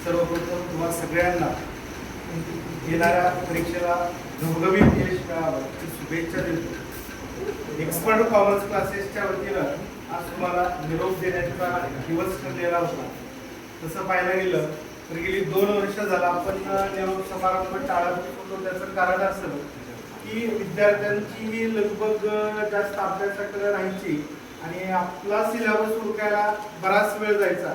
सर्वप्रथम तुम्हा सगळ्यांना येणाऱ्या परीक्षेला घवघवीत यश मिळावं ही शुभेच्छा देतो। एक्सपर्ट कॉमर्स क्लासेसच्या वतीनं आज तुम्हाला निरोप देण्याचा दिवस ठरलेला होता। तसं पाहायला गेलं तर गेली 2 वर्ष झाला आपण निरोप समारंभ टाळत होतो। त्याचं कारण असं की विद्यार्थ्यांची लगबग जास्त अभ्यासाकडे राहायची आणि आपला सिलेबस उरकायला बराच वेळ जायचा।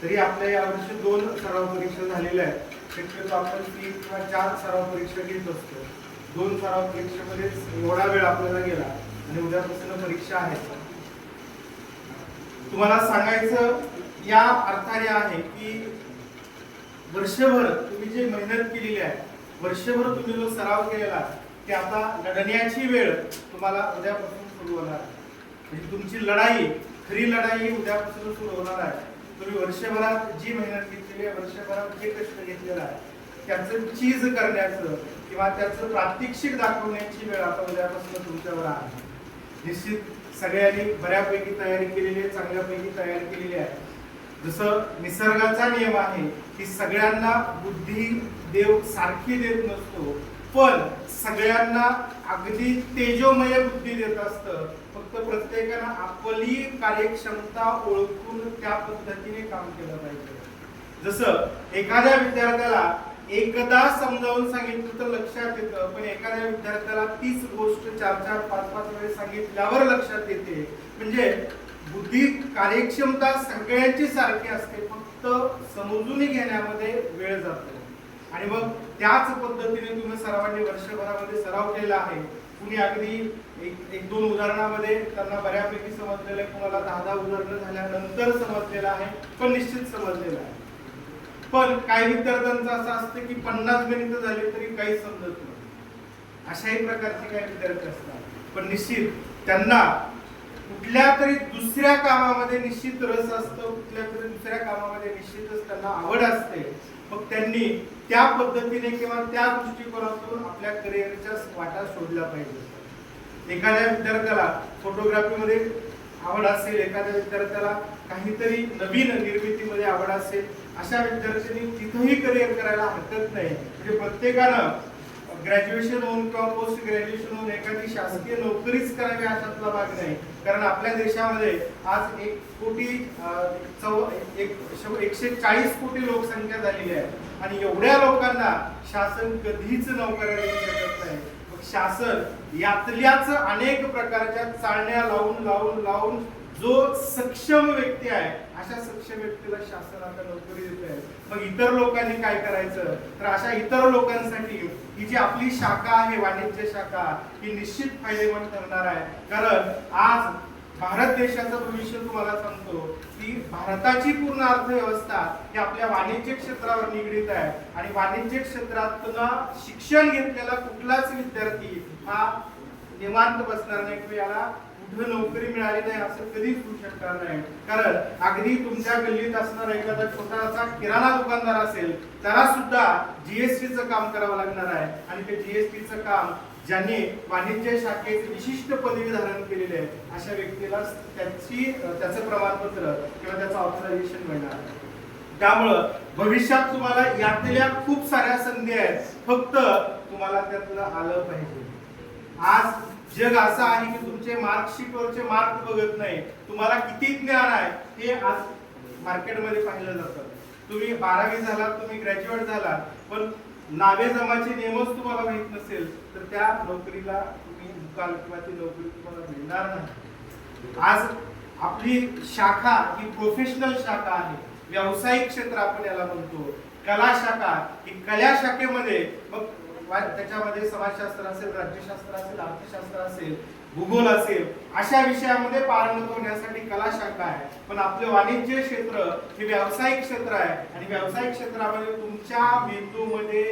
तरी आपल्या यावर्षी 2 सराव परीक्षा झालेल्या आहेत। शक्यतो आपण 3 किंवा 4 सराव परीक्षा घेत असतो। 2 सराव परीक्षेमध्ये एवढा वेळ आपल्याला गेला आणि उद्यापासून परीक्षा आहे। तुम्हाला सांगायचं या अर्थाने आहे की वर्षभर तुम्ही जे मेहनत केलेली आहे, वर्षभर तुम्ही जो सराव केलेला ते आता लढण्याची वेळ तुम्हाला उद्यापासून सुरू होणार आहे। म्हणजे तुमची लढाई, खरी लढाई उद्यापासून सुरू होणार आहे। तुम्ही वर्षभरात जी मेहनत घेतलेली आहे, वर्षभरात जे कष्ट घेतलेलं आहे त्याचं चीज करण्याचं किंवा त्याचं प्रात्यक्षिक दाखवण्याची वेळ आता उद्यापासून तुमच्यावर आहे। निश्चित सगळ्यांनी बऱ्यापैकी तयारी केलेली आहे, चांगल्यापैकी तयारी केलेली आहे। जसं निसर्गाचा नियम आहे की सगळ्यांना बुद्धी देव सारखी देत नसतो, पण सगळ्यांना अगदी तेजोमय बुद्धी देत असतं। फक्त प्रत्येकानं आपली कार्यक्षमता ओळखून त्या पद्धतीने काम केलं पाहिजे। जसं एखाद्या विद्यार्थ्याला एकदा समजावून सांगितलं तर लक्षात येतं, पण एखाद्या विद्यार्थ्याला तीच गोष्ट 4-4, 5-5 वेळेस सांगितल्यावर लक्षात येते। म्हणजे बुद्धी कार्यक्षमता सगळ्यांची सारखी असते, फक्त समजून घेण्यामध्ये वेळ जातो। आणि मग त्याच पद्धतीने तुम्ही सर्वांनी वर्षभरामध्ये सराव केला आहे। कुणी अगदी एक 2 उदाहरणामध्ये त्यांना बऱ्यापैकी समजलेलं आहे, कुणाला 10-10 उदाहरणं झाल्यानंतर समजलेलं आहे, पण निश्चित समजलेलं आहे। पण काही विद्यार्थ्यांचं असं असतं की 50 मिनिटं झाली तरी काही समजत नाही। अशाही प्रकारचे काही विद्यार्थी असतात, पण निश्चित त्यांना कुठल्या तरी दुसऱ्या कामामध्ये निश्चित रस असतो, कुठल्या तरी दुसऱ्या कामामध्ये निश्चितच त्यांना आवड असते। मग त्यांनी त्या पद्धतीने किंवा त्या दृष्टिकोनातून आपल्या करिअरच्या वाटा शोधल्या पाहिजे। एखाद्या विद्यार्थ्याला फोटोग्राफीमध्ये आवड असेल, एखाद्या विद्यार्थ्याला काहीतरी नवीन निर्मितीमध्ये आवड असेल, अशा विद्यार्थ्यांनी तिथेही करिअर करायला हरकत नाही। म्हणजे प्रत्येकानं ग्रॅज्युएशन होऊन किंवा पोस्ट ग्रॅज्युएशन होऊन एखादी शासकीय नोकरीच करावी अशातला भाग नाही। कारण आपल्या देशामध्ये आज 140 कोटी लोकसंख्या झालेली आहे आणि एवढ्या लोकांना शासन कधीच नोकऱ्या देऊ शकत नाही। मग शासन यातल्याच अनेक प्रकारच्या चाळण्या लावून जो सक्षम व्यक्ती आहे अशा सक्षम व्यक्तीला शासन आता नोकरी देत आहे। मग इतर लोकांनी काय करायचं, तर अशा इतर लोकांसाठी ही जी आपली शाखा आहे, वाणिज्य शाखा, ही निश्चित फायदेमंद ठरणार आहे। कारण आज भारत देशाचं भविष्य तुम्हाला सांगतो की भारताची पूर्ण अर्थव्यवस्था ही आपल्या वाणिज्य क्षेत्रावर निगडीत आहे आणि वाणिज्य क्षेत्रातून शिक्षण घेतलेला कुठलाच विद्यार्थी हा निवांत बसणार नाही किंवा याला कुठे नोकरी मिळाली नाही असं कधीच होऊ शकणार नाही। कारण अगदी तुमच्या गल्लीत असणारा एखादा छोटासा किराणा दुकानदार असेल त्याला सुद्धा जीएसटीचं काम करावं लागणार आहे आणि ते जीएसटीचं काम ज्यांनी वाणिज्य शाखेचे विशिष्ट पदवी धारण केलेले आहे अशा व्यक्तीला त्याचं प्रमाणपत्र किंवा त्याचं ऑथरायझेशन मिळणार आहे। त्यामुळं भविष्यात तुम्हाला यातल्या खूप साऱ्या संधी आहेत, फक्त तुम्हाला त्यातलं आलं पाहिजे। आज जग असं आहे की तुमचे मार्कशीटवरचे मार्क बघत नाही, तुम्हाला किती ज्ञान आहे हे आज मार्केटमध्ये पाहिलं जातं। तुम्ही 12वी झाला, तुम्ही ग्रॅज्युएट झाला, पण नावे जमाचे नियमच तुम्हाला माहित नसेल तर त्या नोकरीला तुम्ही दुकान किंवा ती नोकरी तुम्हाला मिळणार नाही। आज आपली शाखा ही प्रोफेशनल शाखा आहे, व्यावसायिक क्षेत्र आपण याला म्हणतो। कला शाखा ही कला शाखेमध्ये मग त्याच्यामध्ये समाजशास्त्र असेल, राज्यशास्त्र असेल, अर्थशास्त्र असेल, भूगोल असेल, अशा विषयामध्ये पारंगत होण्यासाठी कला शाखा आहे। पण आपले वाणिज्य क्षेत्र हे व्यावसायिक क्षेत्र आहे आणि व्यावसायिक क्षेत्रामध्ये तुमच्या मेंदूमध्ये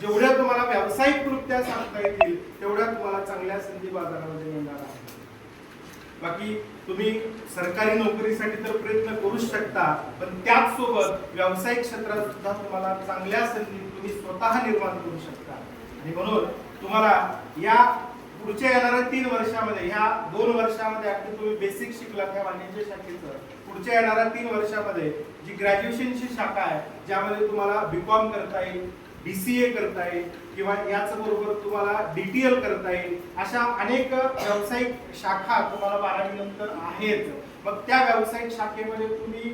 जेवढ्या तुम्हाला व्यावसायिक कृत्या सांगता येतील तेवढ्या तुम्हाला चांगल्या संधी बाजारामध्ये मिळणार आहे। बाकी तुम्ही सरकारी नोकरीसाठी तर प्रयत्न करूच शकता, पण त्याच सोबत व्यावसायिक क्षेत्रात सुद्धा तुम्हाला चांगल्या संधी तुम्ही स्वतः निर्माण करू शकता। आणि म्हणून तुम्हाला या पुढच्या येणाऱ्या 3 वर्षामध्ये, ह्या 2 वर्षामध्ये अगदी तुम्ही बेसिक शिकला त्या वाणिज्य शाखेचं, पुढच्या येणाऱ्या 3 वर्षामध्ये जी ग्रॅज्युएशनची शाखा आहे ज्यामध्ये तुम्हाला बीकॉम करता येईल, BCA करता येईल किंवा याच बरोबर तुम्हाला DTL करता येईल, अशा अनेक व्यावसायिक शाखा तुम्हाला 12वी नंतर आहेत. मग त्या व्यावसायिक शाखेमध्ये तुम्ही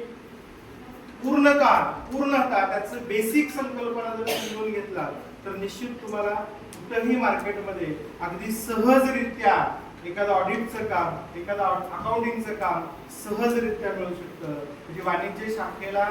पूर्णतः त्याचं बेसिक संकल्पना जर समजून घेतला तर निश्चित तुम्हाला कुठेही मार्केटमध्ये अगदी सहजरित्या एखादं ऑडिटचं काम, एखादं अकाउंटिंगचं काम सहजरित्या मिळू शकतं. म्हणजे वाणिज्य शाखेला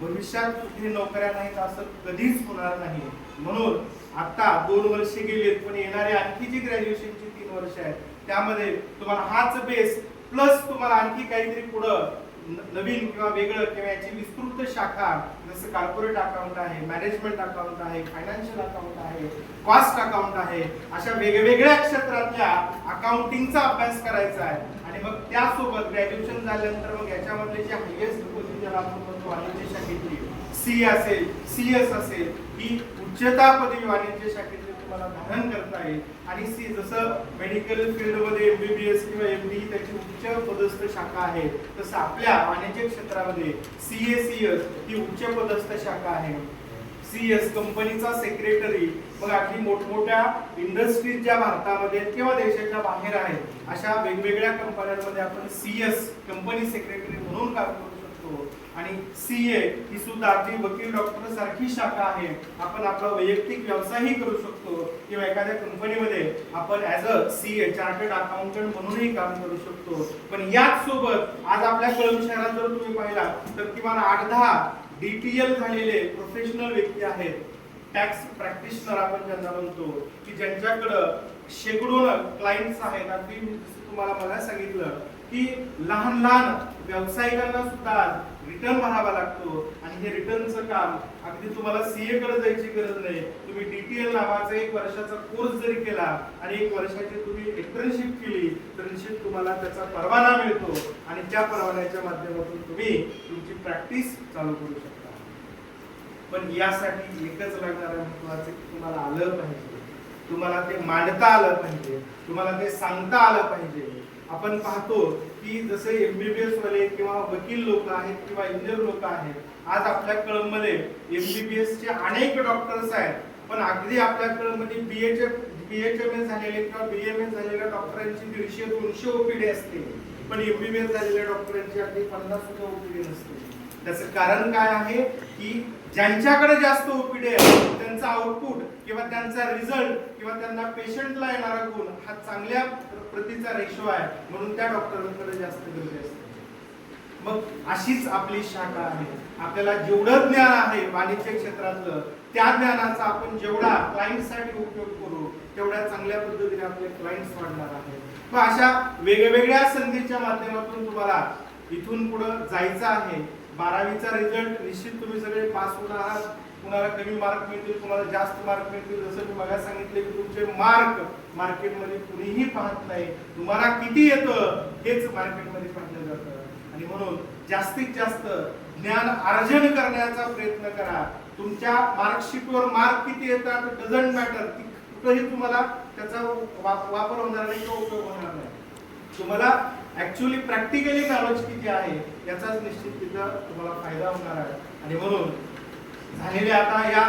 भविष्यात कुठे नोकऱ्या नाहीत असं कधीच होणार नाही. म्हणून आता 2 वर्षे गेलीत, पण येणारी आणखी जी ग्रॅज्युएशनची 3 वर्ष आहेत त्यामध्ये तुम्हाला हाच बेस प्लस तुम्हाला आणखी काहीतरी पुढं नवीन किंवा वेगळं किंवा याची विस्तृत शाखा जसं कॉर्पोरेट अकाउंट आहे, मॅनेजमेंट अकाउंट आहे, फायनान्शियल अकाउंट आहे, कॉस्ट अकाउंट आहे, अशा वेगवेगळ्या क्षेत्रातल्या अकाउंटिंगचा अभ्यास करायचा आहे. आणि मग त्यासोबत ग्रॅज्युएशन झाल्यानंतर मग याच्यामधले जे हायएस्ट पोझिशन आपण म्हणतो वाणिज्य शाखेतली सी असेल, CS असेल, ही उच्चता पदवी वाणिज्य शाखेतली तुम्हाला धारण करता येईल. आणि सी जसं मेडिकल फील्डमध्ये MBBS किंवा MD त्याची उच्च पदस्थ शाखा आहे, तसं आपल्या वाणिज्य क्षेत्रामध्ये CA/CS ही उच्च पदस्थ शाखा आहे. CS कंपनीचा सेक्रेटरी, मग अगदी मोठमोठ्या इंडस्ट्रीज ज्या भारतामध्ये किंवा देशाच्या बाहेर आहेत अशा वेगवेगळ्या कंपन्यांमध्ये आपण CS कंपनी सेक्रेटरी म्हणून काम करू शकतो. आणि CA ही सुद्धा अगदी वकील डॉक्टर सारखी शाखा आहे. आपण आपला वैयक्तिक व्यवसायही करू शकतो किंवा एखाद्या कंपनीमध्ये आपण as a CA chartered accountant म्हणूनही काम करू शकतो. पण याच सोबत आज आपल्या कळंब शहरात जर तुम्ही पाहिला तर किमान 8-10 DTL झालेले प्रोफेशनल व्यक्ती आहेत, टॅक्स प्रॅक्टिशनर आपण ज्यांना म्हणतो, की ज्यांच्याकडं शेकडो क्लायंट्स आहेत. अगदी तुम्हाला मला सांगितलं की लहान व्यावसायिकांना सुद्धा रिटर्न भरावा लागतो आणि हे रिटर्नचं काम अगदी तुम्हाला CA कडे जायची गरज नाही. तुम्ही DTL नावाचा 1 वर्षाचा कोर्स जरी केला आणि 1 वर्षाची तुम्ही इंटर्नशिप केली तर निश्चित तुम्हाला त्याचा परवाना मिळतो आणि त्या परवान्याच्या माध्यमातून तुम्ही तुमची प्रॅक्टिस चालू करू शकता. पण यासाठी एकच लागणार आहे महत्त्वाचं, की तुम्हाला आलं पाहिजे, तुम्हाला ते मांडता आलं पाहिजे, तुम्हाला ते सांगता आलं पाहिजे. आपण पाहतो की जसे MBBS वाले किंवा वकील लोक आहेत किंवा इंजिनियर लोक आहेत, आज आपल्या कळंबमध्ये MBBS चे अनेक डॉक्टर्स आहेत, पण अगदी आपल्या कळंबमध्ये BHMS झालेले किंवा BMS झालेल्या डॉक्टरांची 150-200 OPD असते, पण MBBS झालेल्या डॉक्टरांची अगदी 50 सुद्धा OPD नसते. त्याचं कारण काय आहे की ज्यांच्याकडे जास्त OPD आहे त्यांचा आउटपुट किंवा त्यांचा रिझल्ट किंवा त्यांना पेशंटला येणारा गुण हा चांगल्या प्रतीचा रेशो आहे, म्हणून त्या डॉक्टरांकडे जास्त गर्दी असते. मग अशीच आपली शाखा आहे. आपल्याला जेवढं ज्ञान आहे वाणिज्य क्षेत्रातलं त्या ज्ञानाचा आपण जेवढा क्लायंटसाठी उपयोग करू तेवढ्या चांगल्या पद्धतीने आपले क्लायंट्स वाढणार आहेत. मग अशा वेगवेगळ्या संधीच्या माध्यमातून तुम्हाला इथून पुढे जायचं आहे. 12वीचा रिझल्ट निश्चित तुम्ही सगळे पास होणार आहात. कुणाला कमी मार्क मिळतील, कुणाला जास्त मार्क मिळतील. जसं मी मला सांगितले की तुमचे मार्क मार्केटमध्ये कुणीही पाहत नाही, तुम्हाला किती येतं हेच मार्केटमध्ये पाहिलं जातं. आणि म्हणून जास्तीत जास्त ज्ञान अर्जन करण्याचा प्रयत्न करा. तुमच्या मार्कशीटवर मार्क किती येतात डझंट मॅटर, कुठेही तुम्हाला त्याचा वापर होणार नाही किंवा उपयोग होणार नाही. तुम्हाला ऍक्च्युअली प्रॅक्टिकली नॉलेज किती आहे याचाच निश्चित तिथं तुम्हाला फायदा होणार आहे. आणि म्हणून झालेल्या आता या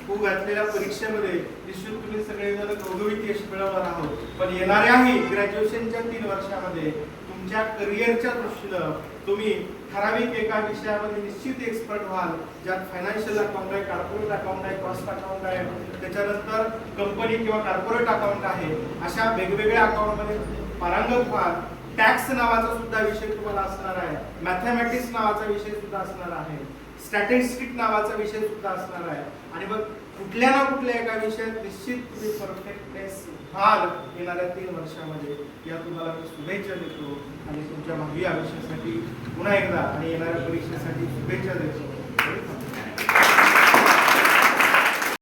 घातलेल्या परीक्षेमध्ये निश्चित तुम्ही सगळेजण घवघवीत यश मिळवणार आहोत. पण येणाऱ्याही ग्रॅज्युएशनच्या 3 वर्षामध्ये तुमच्या करिअरच्या दृष्टीनं तुम्ही ठराविक एका विषयामध्ये निश्चित एक्सपर्ट व्हाल, ज्यात फायनान्शियल अकाउंट आहे, कॉर्पोरेट अकाउंट आहे, कॉस्ट अकाउंट आहे, त्याच्यानंतर कंपनी किंवा कॉर्पोरेट अकाउंट आहे. अशा वेगवेगळ्या अकाउंटमध्ये पारंगत व्हाल. टॅक्स नावाचा सुद्धा विषय तुम्हाला असणार आहे, मॅथमॅटिक्स नावाचा विषय सुद्धा असणार आहे, स्टॅटिस्टिक नावाचा विषय सुद्धा असणार आहे. आणि मग कुठल्या ना कुठल्या एका विषयात निश्चित तुम्ही परफेक्टनेस व्हाल येणाऱ्या 3 वर्षामध्ये. या तुम्हाला मी शुभेच्छा देतो आणि तुमच्या भावी आयुष्यासाठी पुन्हा एकदा आणि येणाऱ्या परीक्षेसाठी शुभेच्छा देतो.